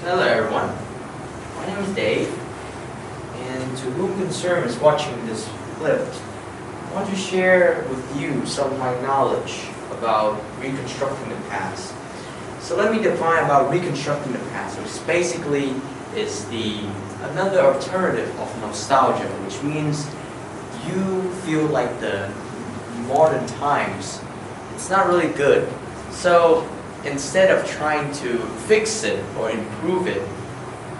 Hello everyone, my name is Dave, and to whom concern is watching this clip, I want to share with you some of my knowledge about reconstructing the past. So let me define about reconstructing the past, which basically is another alternative of nostalgia, which means you feel like the modern times, it's not really good. So instead of trying to fix it or improve it,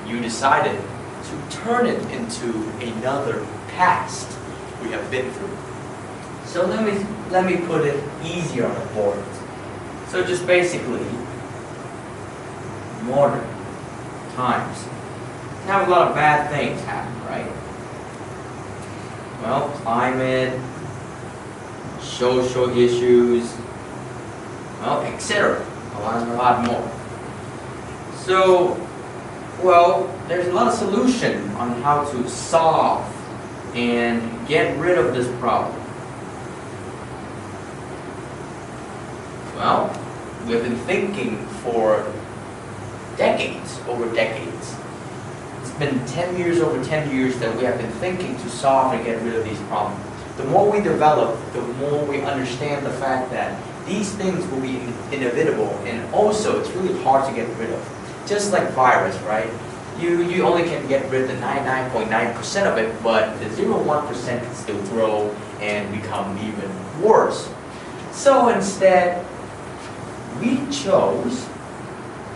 you decided to turn it into another past we have been through. So let me put it easier on the board. So just basically, modern times have a lot of bad things happen, right? Well, climate, social issues, well, etc. A lot more. So, well, there's a lot of solution on how to solve and get rid of this problem. Well, we've been thinking for decades, over decades. It's been 10 years, over 10 years that we have been thinking to solve and get rid of these problems. The more we develop, the more we understand the fact that these things will be inevitable, and also it's really hard to get rid of. Just like virus, right? You only can get rid of the 99.9% of it, but the 0.1% can still grow and become even worse. So instead, we chose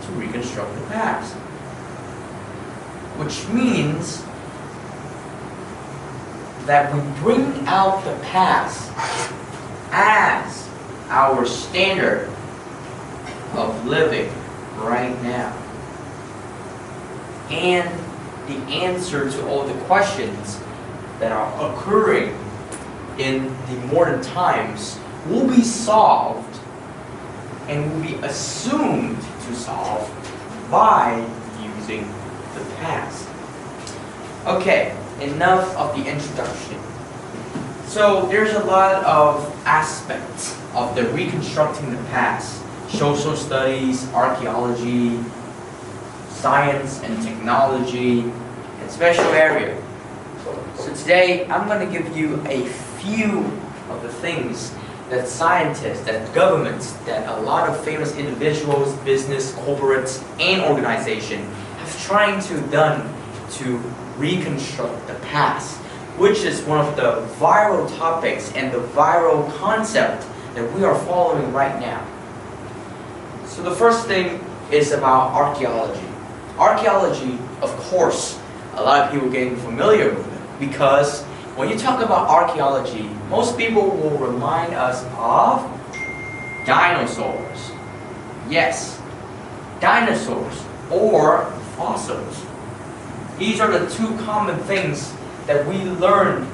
to reconstruct the past, which means that we bring out the past as our standard of living right now. And the answer to all the questions that are occurring in the modern times will be solved and will be assumed to solve by using the past. Okay, enough of the introduction. So there's a lot of aspects of the reconstructing the past: social studies, archaeology, science and technology, and special area. So today I'm going to give you a few of the things that scientists, that governments, that a lot of famous individuals, business, corporates, and organizations have trying to done to reconstruct the past, which is one of the viral topics and the viral concept that we are following right now. So the first thing is about archaeology. Archaeology, of course, a lot of people are getting familiar with it, because when you talk about archaeology, most people will remind us of dinosaurs. Yes, dinosaurs or fossils. These are the two common things that we learned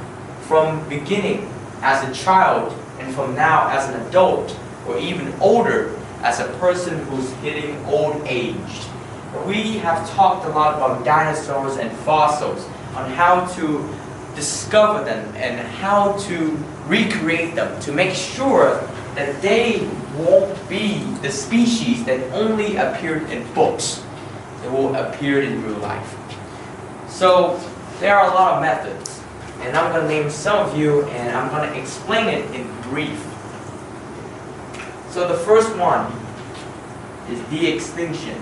from beginning as a child and from now as an adult, or even older as a person who's hitting old age. We have talked a lot about dinosaurs and fossils, on how to discover them and how to recreate them to make sure that they won't be the species that only appeared in books. They will appear in real life. So there are a lot of methods, and I'm going to name some of you, and I'm going to explain it in brief. So the first one is de-extinction.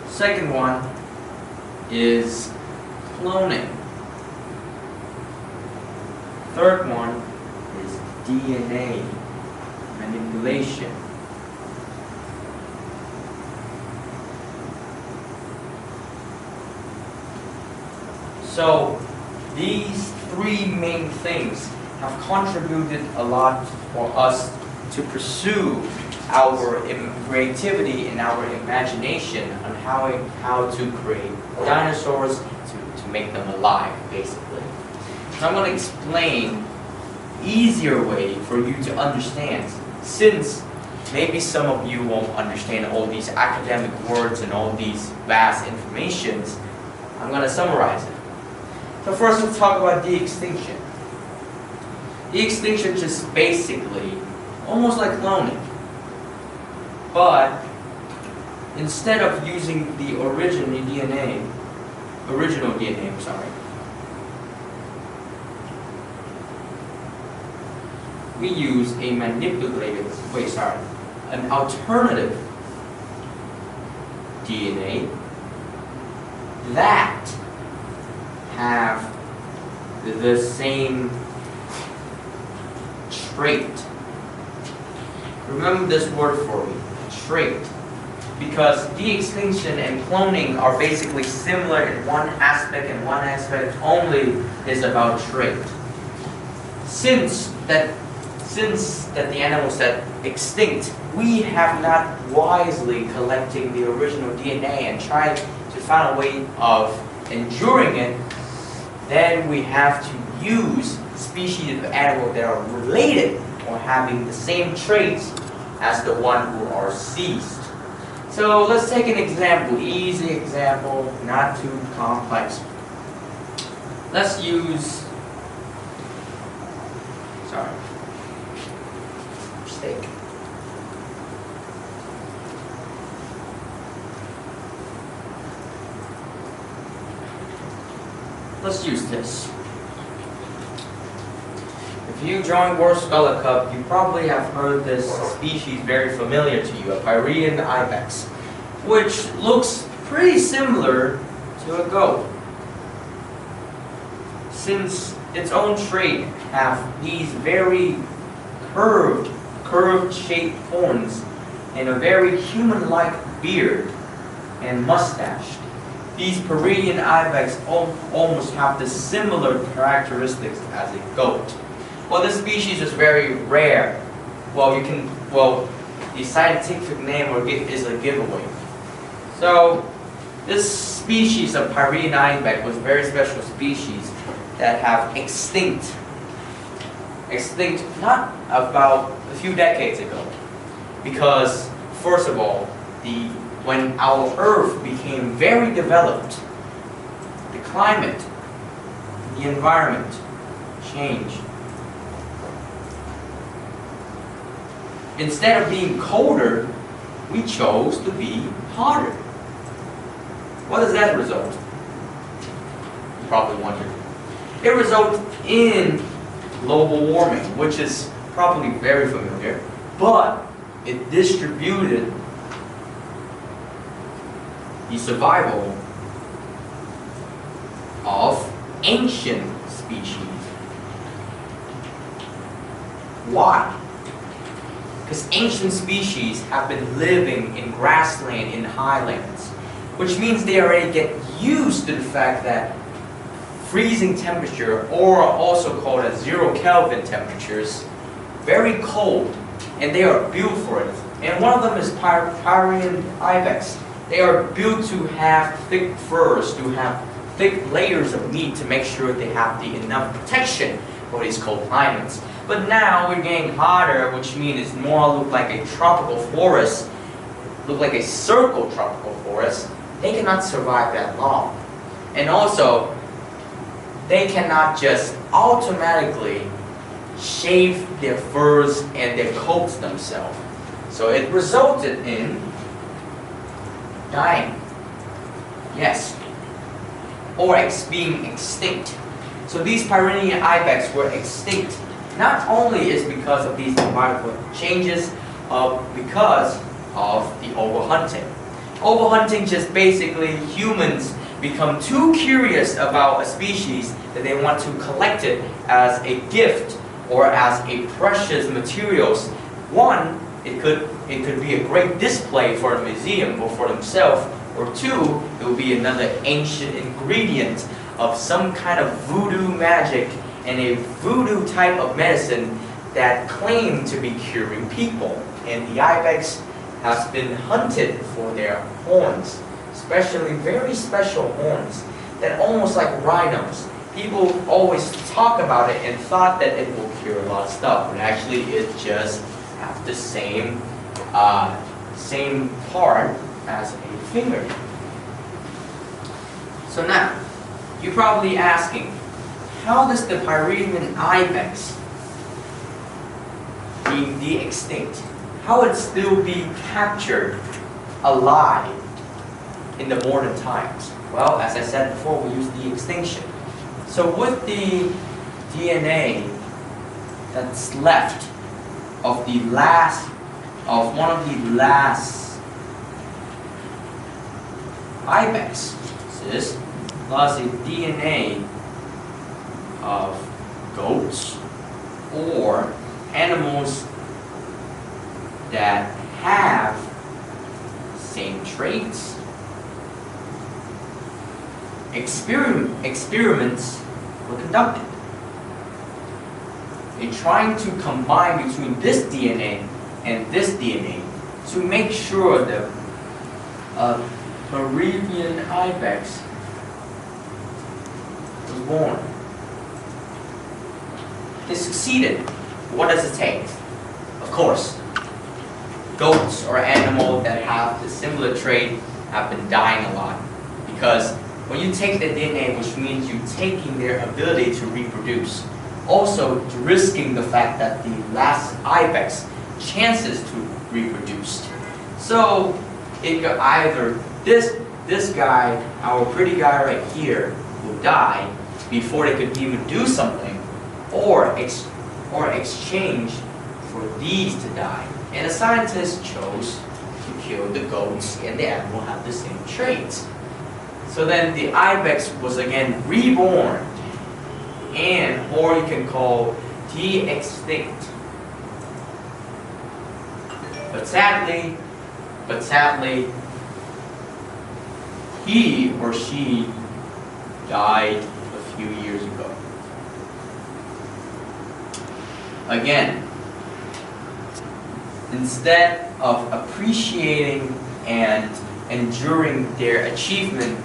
Second one is cloning. Third one is DNA manipulation. So these three main things have contributed a lot for us to pursue our creativity and our imagination on how to create dinosaurs, to make them alive, basically. So I'm going to explain easier way for you to understand, since maybe some of you won't understand all these academic words and all these vast informations. I'm going to summarize it. So first, let's talk about de-extinction. De-extinction just basically, almost like cloning. But instead of using the original DNA, I'm sorry, we use a an alternative DNA that have the same trait. Remember this word for me, trait. Because de-extinction and cloning are basically similar in one aspect, and one aspect only is about trait. Since that the animals that extinct, we have not wisely collecting the original DNA and tried to find a way of enduring it, then we have to use species of animals that are related or having the same traits as the one who are ceased. So let's take an example, easy example, not too complex. Let's use, steak. Let's use this. If you join World Scholar Cup, you probably have heard this species very familiar to you, a Pyrean ibex, which looks pretty similar to a goat. Since its own trait have these very curved shaped horns and a very human-like beard and mustache, these Pyrean ibex almost have the similar characteristics as a goat. Well, this species is very rare. The scientific name is a giveaway. So, this species of Pyrean ibex was a very special species that have extinct not about a few decades ago. Because, first of all, when our Earth became very developed, the climate, the environment changed. Instead of being colder, we chose to be hotter. What does that result? You probably wondered. It results in global warming, which is probably very familiar, but it distributed the survival of ancient species. Why? Because ancient species have been living in grassland, in highlands, which means they already get used to the fact that freezing temperature, or also called as 0 Kelvin temperatures, very cold, and they are built for it. And one of them is Pyrean ibex. They are built to have thick furs, to have thick layers of meat to make sure they have enough protection for these cold climates. But now we're getting hotter, which means it's more look like a tropical forest, look like a circle tropical forest. They cannot survive that long. And also, they cannot just automatically shave their furs and their coats themselves. So it resulted in dying. Yes. Or being extinct. So these Pyrenean ibex were extinct. Not only is because of these environmental changes, because of the overhunting. Overhunting just basically humans become too curious about a species that they want to collect it as a gift or as a precious materials. One, it could be a great display for a museum or for themselves, or two, it would be another ancient ingredient of some kind of voodoo magic and a voodoo type of medicine that claimed to be curing people. And the ibex has been hunted for their horns, especially very special horns that almost like rhinos. People always talk about it and thought that it will cure a lot of stuff, but actually it just has the same part as a finger. So now, you're probably asking, how does the Pyrenean ibex being de-extinct, how would it still be captured alive in the modern times? Well, as I said before, we use de-extinction. So with the DNA that's left of one of the last ibexes plus the DNA of goats or animals that have same traits, experiments were conducted in trying to combine between this DNA and this DNA to make sure that a Peruvian ibex was born. They succeeded. What does it take? Of course, goats or animals that have the similar trait have been dying a lot, because when you take the DNA, which means you're taking their ability to reproduce, also risking the fact that the last ibex chances to reproduce. So it could either this guy, our pretty guy right here, will die before they could even do something, or exchange for these to die. And the scientists chose to kill the goats, and the animal have the same traits. So then the ibex was again reborn, or you can call de-extinct. But sadly, he or she died a few years ago. Again, instead of appreciating and enduring their achievement,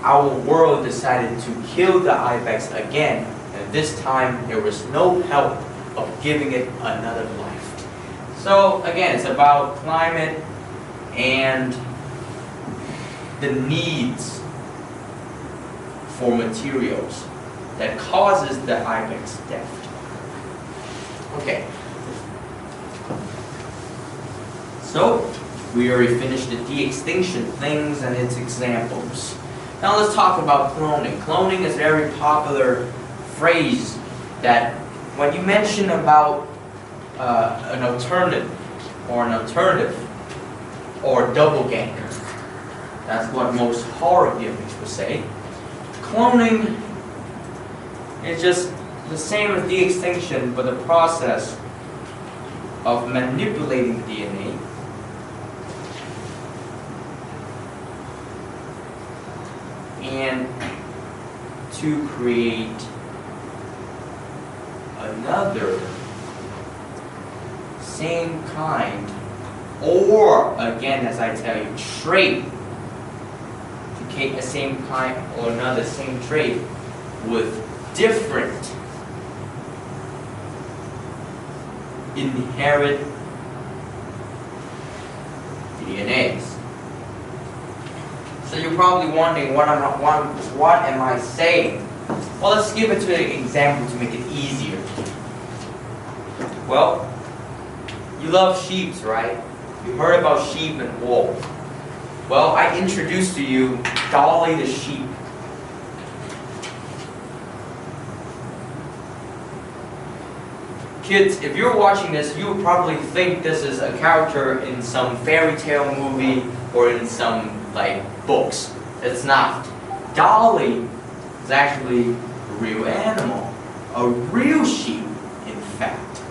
our world decided to kill the ibex again, and this time there was no help of giving it another life. So again, it's about climate and the needs for materials that causes the ibex death. Okay. So we already finished the de-extinction things and its examples. Now let's talk about cloning. Cloning is a very popular phrase that when you mention about an alternative or doppelganger, that's what most horror gimmicks would say. Cloning is just the same as de-extinction, but the process of manipulating DNA and to create another same kind, or again, as I tell you, trait, to create a same kind or another same trait with different inherent DNAs. So you're probably wondering, what am I saying? Well, let's give it to an example to make it easier. Well, you love sheep, right? You heard about sheep and wool. Well, I introduced to you Dolly the sheep. Kids, if you're watching this, you would probably think this is a character in some fairy tale movie or in some books. It's not. Dolly is actually a real animal, a real sheep, in fact.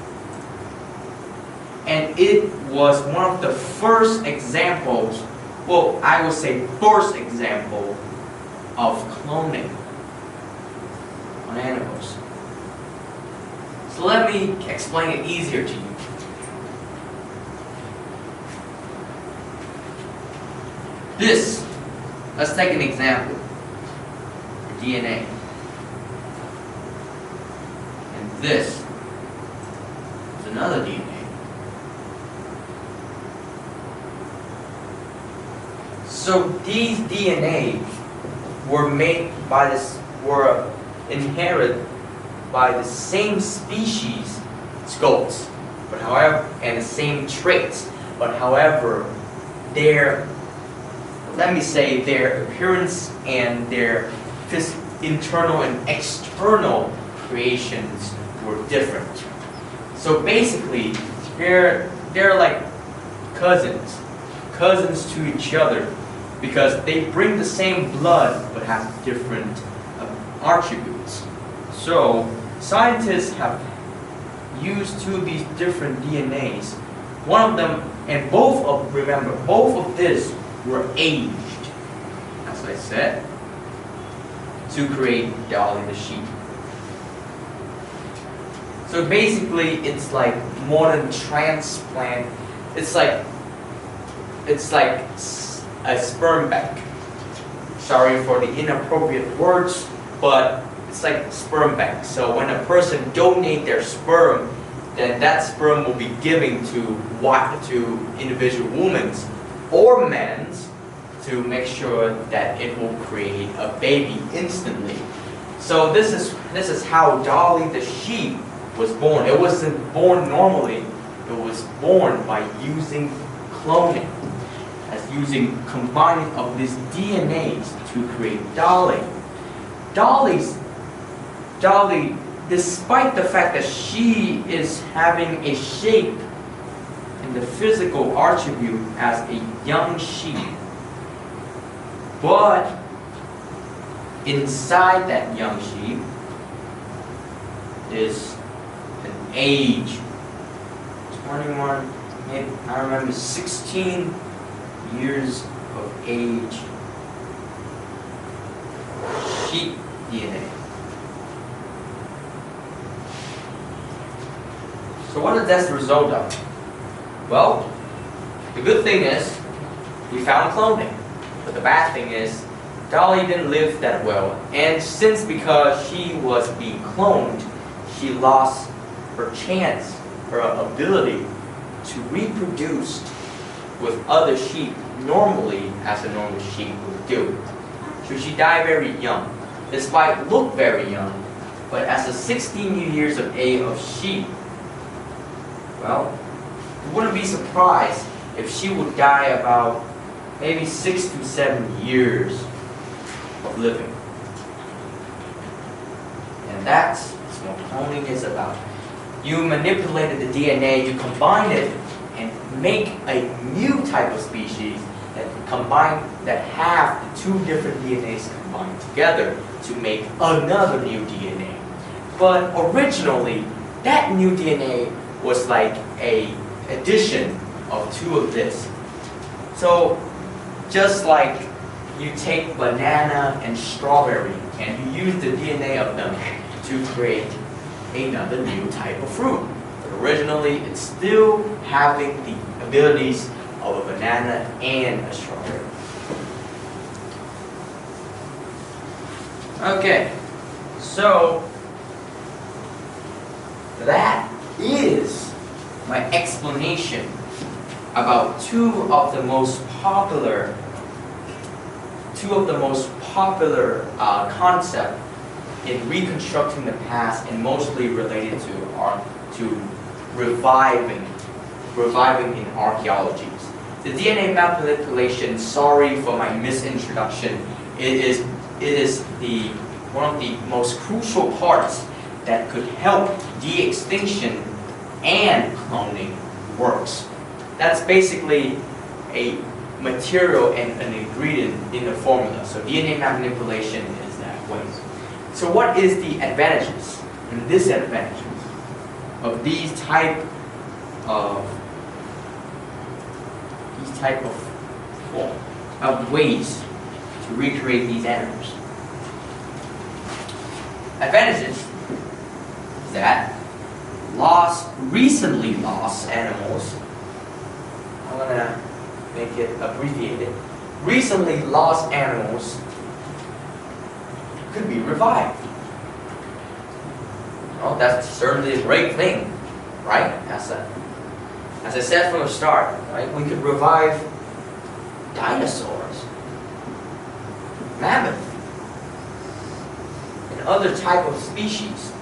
And it was one of the first examples, well, I would say first example of cloning on animals. So let me explain it easier to you. This, let's take an example. DNA. And this is another DNA. So these DNAs were inherited by the same species as goats. but however, and the same traits, but however, let me say, their appearance and their internal and external creations were different. So basically, they're like cousins to each other, because they bring the same blood but have different attributes. So scientists have used two of these different DNAs. One of them, and remember, both of these were aged, as I said, to create Dolly the sheep. So basically, it's like modern transplant. It's like a sperm bank. Sorry for the inappropriate words, but it's like sperm bank. So when a person donates their sperm, then that sperm will be given to individual women or men to make sure that it will create a baby instantly. So this is how Dolly the sheep was born. It wasn't born normally. It was born by using cloning, as using combining of these DNAs to create Dolly. Dolly, despite the fact that she is having a shape and the physical attribute as a young sheep, but inside that young sheep is an age, 21, maybe, I remember 16 years of age sheep DNA. So what is that the result of? Well, the good thing is we found cloning, but the bad thing is Dolly didn't live that well, and because she was being cloned, she lost her chance, her ability to reproduce with other sheep normally as a normal sheep would do. So she died very young, despite look very young, but as a 16 years of age of sheep, well, you wouldn't be surprised if she would die about maybe 6 to 7 years of living. And that's what cloning is about. You manipulated the DNA, you combine it, and make a new type of species that have the two different DNAs combined together to make another new DNA. But originally, that new DNA was like a addition of two of this. So just like you take banana and strawberry and you use the DNA of them to create another new type of fruit. But originally, it's still having the abilities of a banana and a strawberry. Okay, so that is my explanation about two of the most popular concepts in reconstructing the past, and mostly related to reviving in archaeology. The DNA manipulation, sorry for my misintroduction, it is one of the most crucial parts that could help de-extinction and cloning works. That's basically a material and an ingredient in the formula. So DNA manipulation is that way. So what is the advantages and disadvantages of these type of ways to recreate these animals? Advantages is that recently lost animals, I'm going to make it abbreviated, recently lost animals could be revived. Well, that's certainly a great thing, right? As I said from the start, right? We could revive dinosaurs, mammoth, and other type of species.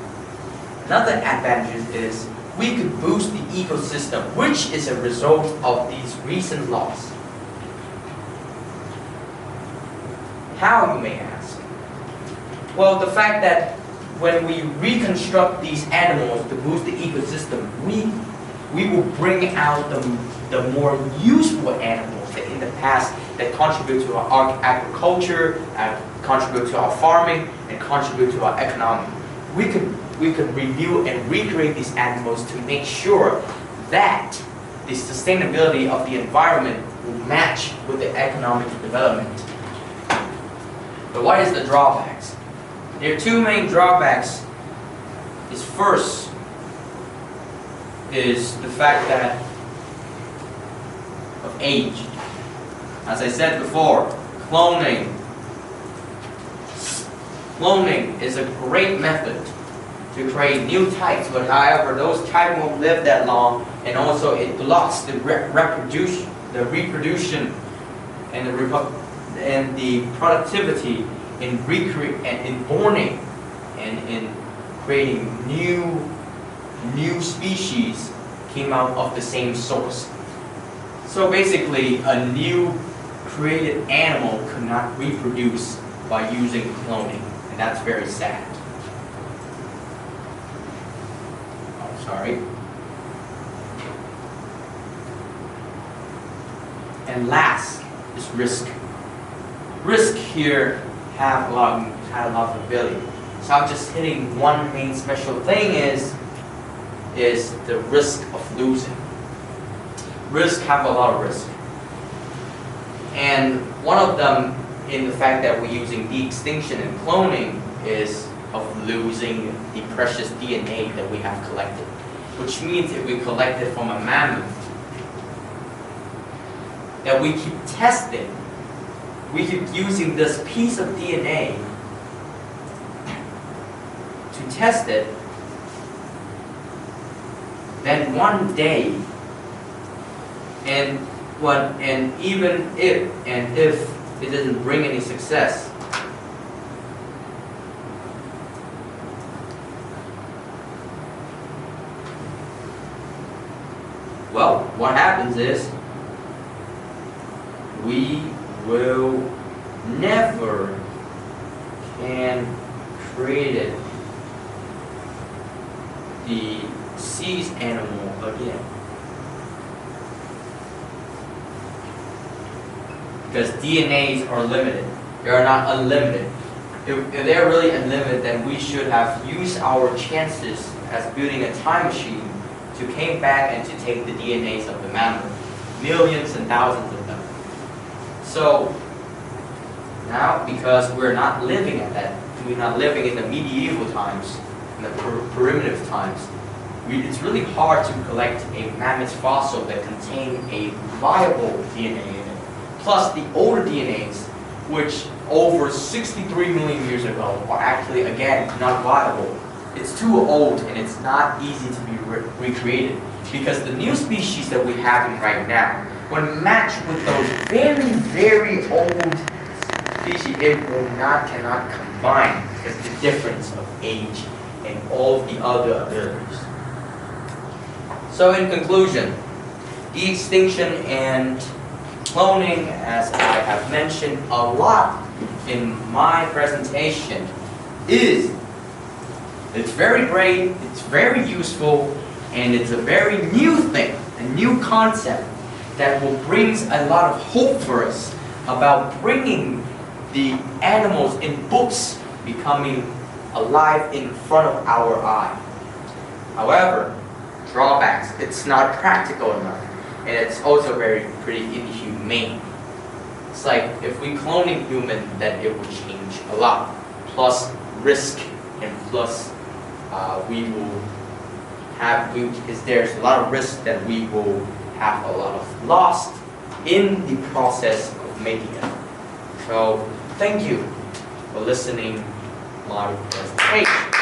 Another advantage is we could boost the ecosystem, which is a result of these recent laws. How, you may ask? Well, the fact that when we reconstruct these animals to boost the ecosystem, we will bring out the more useful animals that in the past that contribute to our agriculture, contribute to our farming, and contribute to our economy. We could review and recreate these animals to make sure that the sustainability of the environment will match with the economic development. But what is the drawbacks? There are two main drawbacks. First is the fact that of age. As I said before, cloning is a great method to create new types, but however, those types won't live that long, and also it blocks the reproduction and the productivity in borning and in creating new species came out of the same source. So basically, a new created animal could not reproduce by using cloning, and that's very sad. Oh, sorry. And last is risk. Risk here had a lot of ability. So I'm just hitting one main special thing is the risk of losing. Risk have a lot of risk. And one of them in the fact that we're using de-extinction and cloning is of losing the precious DNA that we have collected. Which means if we collect it from a mammoth, that we keep testing, we keep using this piece of DNA to test it, then one day, even if it doesn't bring any success, well, what happens is we will never can create the seized animal again. Because DNAs are limited. They are not unlimited. If they're really unlimited, then we should have used our chances as building a time machine to came back and to take the DNAs of the mammoth. Millions and thousands of them. So now, because we're not living at that, we're not living in the medieval times, in the primitive times, it's really hard to collect a mammoth fossil that contain a viable DNA in it. Plus the older DNAs, which over 63 million years ago are actually, again, not viable. It's too old and it's not easy to be recreated. Because the new species that we're having right now, when matched with those very, very old species, it cannot combine because the difference of age and all of the other abilities. So in conclusion, de-extinction and cloning, as I have mentioned a lot in my presentation, it's very great, it's very useful, and it's a very new thing, a new concept that will bring a lot of hope for us about bringing the animals in books becoming alive in front of our eye. However, drawbacks, it's not practical enough, and it's also pretty inhumane. It's like if we clone a human, then it will change a lot. Plus risk, and plus there's a lot of risk that we will have a lot of loss in the process of making it. So thank you for listening to my presentation.